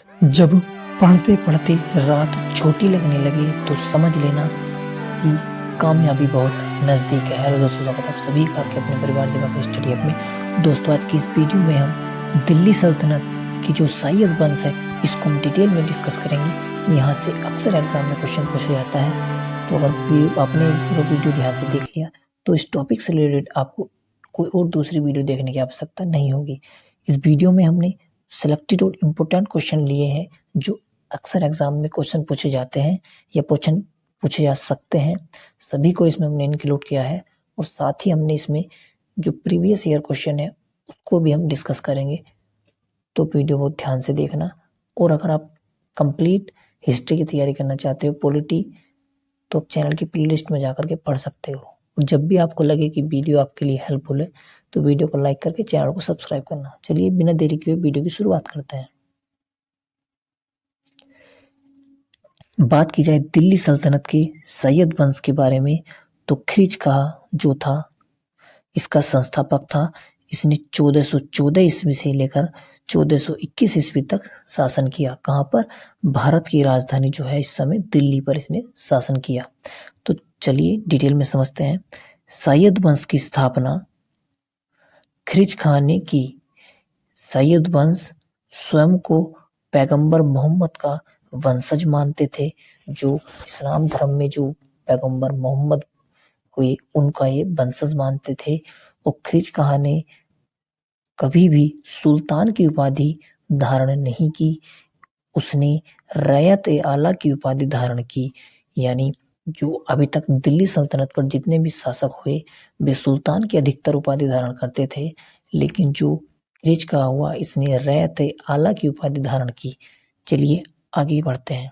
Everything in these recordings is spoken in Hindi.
जब पढ़ते पढ़ते रात छोटी लगने लगे तो समझ लेना कि कामयाबी बहुत नज़दीक है। हेलो दोस्तों, स्वागत है आप सभी का आपके अपने परिवार दिमाग स्टडी ऐप में। दोस्तों, आज की इस वीडियो में हम दिल्ली सल्तनत की जो सैयद वंश है इसको हम डिटेल में डिस्कस करेंगे। यहाँ से अक्सर एग्जाम में क्वेश्चन पूछा जाता है, तो अगर आपने पूरा वीडियो ध्यान से देख लिया तो इस टॉपिक से रिलेटेड आपको कोई और दूसरी वीडियो देखने की आवश्यकता नहीं होगी। इस वीडियो में हमने सिलेक्टेड और इम्पोर्टेंट क्वेश्चन लिए हैं जो अक्सर एग्जाम में क्वेश्चन पूछे जाते हैं या क्वेश्चन पूछे जा सकते हैं, सभी को इसमें हमने इंक्लूड किया है। और साथ ही हमने इसमें जो प्रीवियस ईयर क्वेश्चन है उसको भी हम डिस्कस करेंगे, तो वीडियो बहुत ध्यान से देखना। और अगर आप कंप्लीट हिस्ट्री की तैयारी करना चाहते हो, पॉलिटी, तो आप चैनल की प्लेलिस्ट में जाकर के पढ़ सकते हो। और जब भी आपको लगे कि वीडियो आपके लिए हेल्पफुल है तो वीडियो को लाइक करके चैनल को सब्सक्राइब करना। चलिए बिना देरी किए वीडियो की शुरुआत करते हैं। बात की जाए दिल्ली सल्तनत के सैयद वंश के बारे में, तो ख्रिज खां जो था इसका संस्थापक था। इसने 1414 ईस्वी से लेकर 1421 ईस्वी तक शासन किया। कहाँ पर? भारत की राजधानी जो है इस समय दिल्ली पर इसने शासन किया। तो चलिए डिटेल में समझते हैं। सैयद वंश की स्थापना ख्रिज खां ने की। सैयद वंश स्वयं को पैगंबर मोहम्मद का वंशज मानते थे। जो इस्लाम धर्म में जो पैगंबर मोहम्मद हुए उनका ये वंशज मानते थे। और ख्रिज खां ने कभी भी सुल्तान की उपाधि धारण नहीं की, उसने रैयत ए आला की उपाधि धारण की। यानी जो अभी तक दिल्ली सल्तनत पर जितने भी शासक हुए वे सुल्तान की अधिकतर उपाधि धारण करते थे, लेकिन जो ख्रिज खां हुआ इसने रैयत ए आला की उपाधि धारण की। चलिए आगे बढ़ते हैं।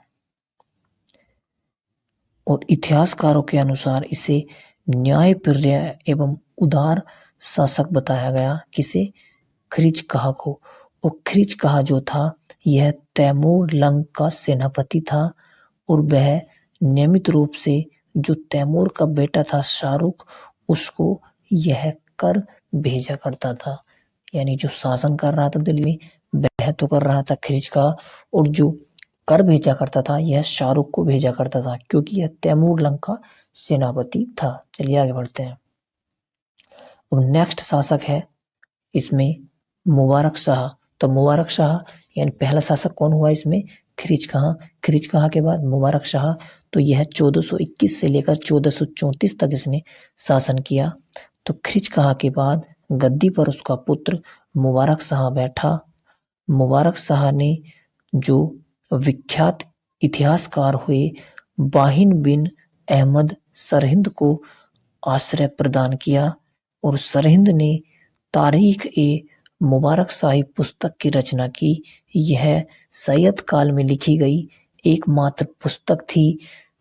और इतिहासकारों के अनुसार इसे न्यायप्रिय एवं उदार शासक बताया गया। किसे? ख्रिज खां को। और ख्रिज खां जो था यह तैमूर लंग का सेनापति था और वह नियमित रूप से जो तैमूर का बेटा था शाहरुख, उसको यह कर भेजा करता था। यानी जो शासन कर रहा था दिल्ली में वह तो कर रहा था ख्रिज खां, और जो कर भेजा करता था यह शाहरुख को भेजा करता था, क्योंकि यह तैमूर लंग का सेनापति था। चलिए आगे बढ़ते हैं। और नेक्स्ट शासक है इसमें मुबारक शाह। तो मुबारक शाह यानी पहला शासक कौन हुआ इसमें? ख्रिज खां। ख्रिज खां के बाद मुबारक शाह। तो यह 1421 से लेकर 1434 तक इसने शासन किया। तो ख्रिज खां के बाद गद्दी पर उसका पुत्र मुबारक शाह बैठा। मुबारक शाह ने जो विख्यात इतिहासकार हुए बाहिन बिन अहमद सरहिंद को आश्रय प्रदान किया। और सरहिंद ने तारीख ए मुबारक शाही पुस्तक की रचना की। यह सैयद काल में लिखी गई एकमात्र पुस्तक थी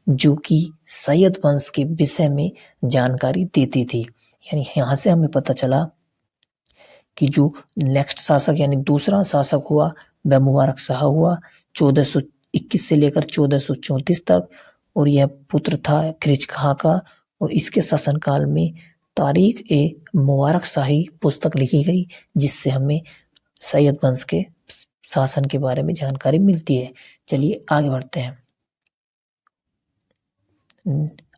जो कि सैयद वंश के विषय में जानकारी देती थी। यानी यहाँ से हमें पता चला कि जो नेक्स्ट शासक यानी दूसरा शासक हुआ वह मुबारक शाह हुआ 1421 से लेकर 1434 तक। और यह पुत्र था ख्रिज खां का। और इसके शासनकाल में तारीख ए मुबारक शाही पुस्तक लिखी गई, जिससे हमें सैयद वंश के शासन के बारे में जानकारी मिलती है। चलिए आगे बढ़ते हैं।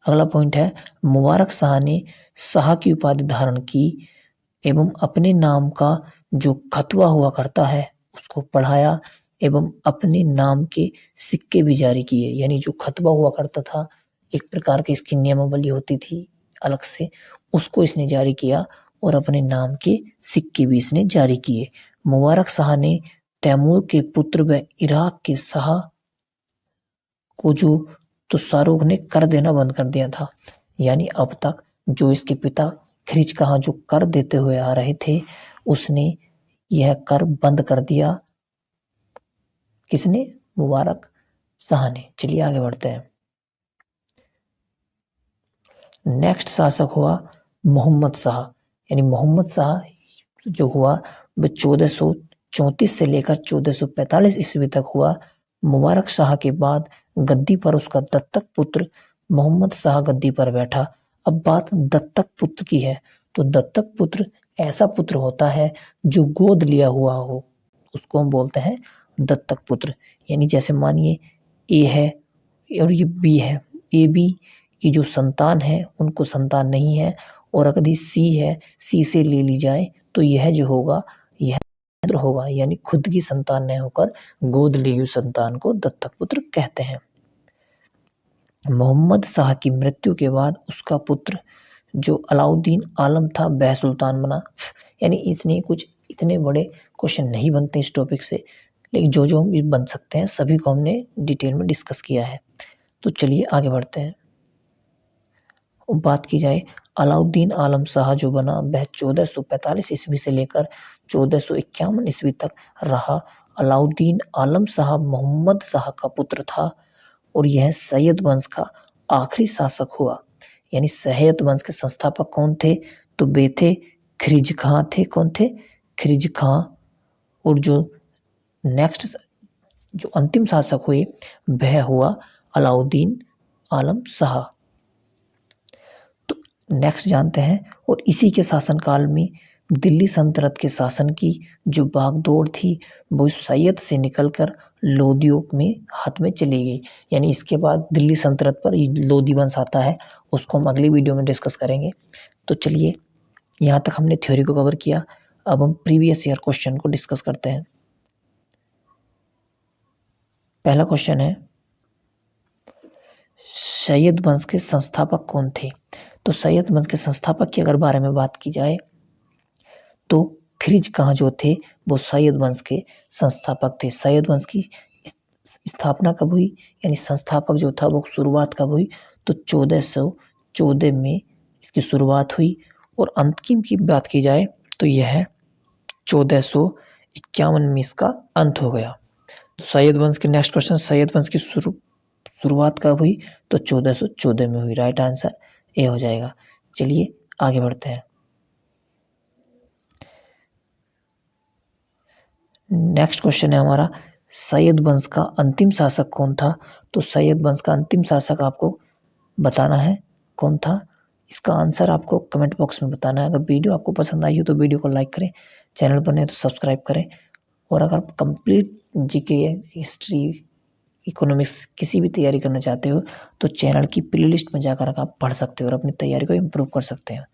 अगला पॉइंट है मुबारक शाह ने शाह की उपाधि धारण की एवं अपने नाम का जो खतवा हुआ करता है उसको पढ़ाया एवं अपने नाम के सिक्के भी जारी किए। यानी जो खतवा हुआ करता था, एक प्रकार की इसकी नियमावली होती थी अलग से, उसको इसने जारी किया और अपने नाम के सिक्के भी इसने जारी किए। मुबारक शाह ने तैमूर के पुत्र व इराक के शाह को जो तो शाहरुख ने कर देना बंद कर दिया था। यानी अब तक जो इसके पिता ख्रिज खां जो कर देते हुए आ रहे थे, उसने यह कर बंद कर दिया। किसने? मुबारक शाह ने। चलिए आगे बढ़ते हैं। नेक्स्ट शासक हुआ मोहम्मद शाह। यानी मोहम्मद शाह जो हुआ वह 1434 से लेकर 1445 ईस्वी तक हुआ। मुबारक शाह के बाद गद्दी पर उसका दत्तक पुत्र मोहम्मद शाह गद्दी पर बैठा। अब बात दत्तक पुत्र की है, तो दत्तक पुत्र ऐसा पुत्र होता है जो गोद लिया हुआ हो, उसको हम बोलते हैं दत्तक पुत्र, यानी जैसे मानिए ए है और ये बी है, ए बी की जो संतान है उनको संतान नहीं है, और अगर सी है, सी से ले ली जाए तो यह जो होगा यह पुत्र होगा, यानी खुद की संतान नहीं होकर गोद ली हुई संतान को दत्तक पुत्र कहते हैं। मोहम्मद शाह की मृत्यु के बाद उसका पुत्र जो अलाउद्दीन आलम था वह सुल्तान बना। यानी इतने बड़े क्वेश्चन नहीं बनते इस टॉपिक से, लेकिन जो भी बन सकते हैं सभी को हमने डिटेल में डिस्कस किया है। तो चलिए आगे बढ़ते हैं। बात की जाए अलाउद्दीन आलम शाह जो बना वह 1445 ईस्वी से लेकर 1451 ईस्वी तक रहा। अलाउद्दीन आलम शाह मोहम्मद शाह का पुत्र था और यह सैयद वंश का आखिरी शासक हुआ। यानी सैयद वंश के संस्थापक कौन थे? तो वे थे खिरिज खां थे। कौन थे? खिरिज खां। और जो नेक्स्ट जो अंतिम शासक हुए वह हुआ अलाउद्दीन आलम शाह। तो नेक्स्ट जानते हैं। और इसी के शासनकाल में दिल्ली सल्तनत के शासन की जो बागडोर थी वो सैयद से निकलकर लोदियों में हाथ में चली गई। यानी इसके बाद दिल्ली सल्तनत पर लोदी वंश आता है, उसको हम अगली वीडियो में डिस्कस करेंगे। तो चलिए यहाँ तक हमने थ्योरी को कवर किया, अब हम प्रीवियस ईयर क्वेश्चन को डिस्कस करते हैं। पहला क्वेश्चन है सैयद वंश के संस्थापक कौन थे? तो सैयद वंश के संस्थापक की अगर बारे में बात की जाए तो खिरिज खां जो थे वो सैयद वंश के संस्थापक थे। सैयद वंश की स्थापना कब हुई, यानी संस्थापक जो था वो शुरुआत कब हुई? तो 1414 में इसकी शुरुआत हुई और अंतिम की बात की जाए तो यह 1451 में इसका अंत हो गया। तो सैयद वंश के नेक्स्ट क्वेश्चन, सैयद वंश की शुरुआत कब हुई? तो 1414 में हुई। राइट आंसर ए हो जाएगा। चलिए आगे बढ़ते हैं। नेक्स्ट क्वेश्चन है हमारा सैयद वंश का अंतिम शासक कौन था? तो सैयद वंश का अंतिम शासक आपको बताना है कौन था। इसका आंसर आपको कमेंट बॉक्स में बताना है। अगर वीडियो आपको पसंद आई हो तो वीडियो को लाइक करें, चैनल पर नए तो सब्सक्राइब करें, और अगर कंप्लीट जीके, हिस्ट्री, इकोनॉमिक्स किसी भी तैयारी करना चाहते हो तो चैनल की प्लेलिस्ट में जाकर आप पढ़ सकते हो और अपनी तैयारी को इम्प्रूव कर सकते हैं।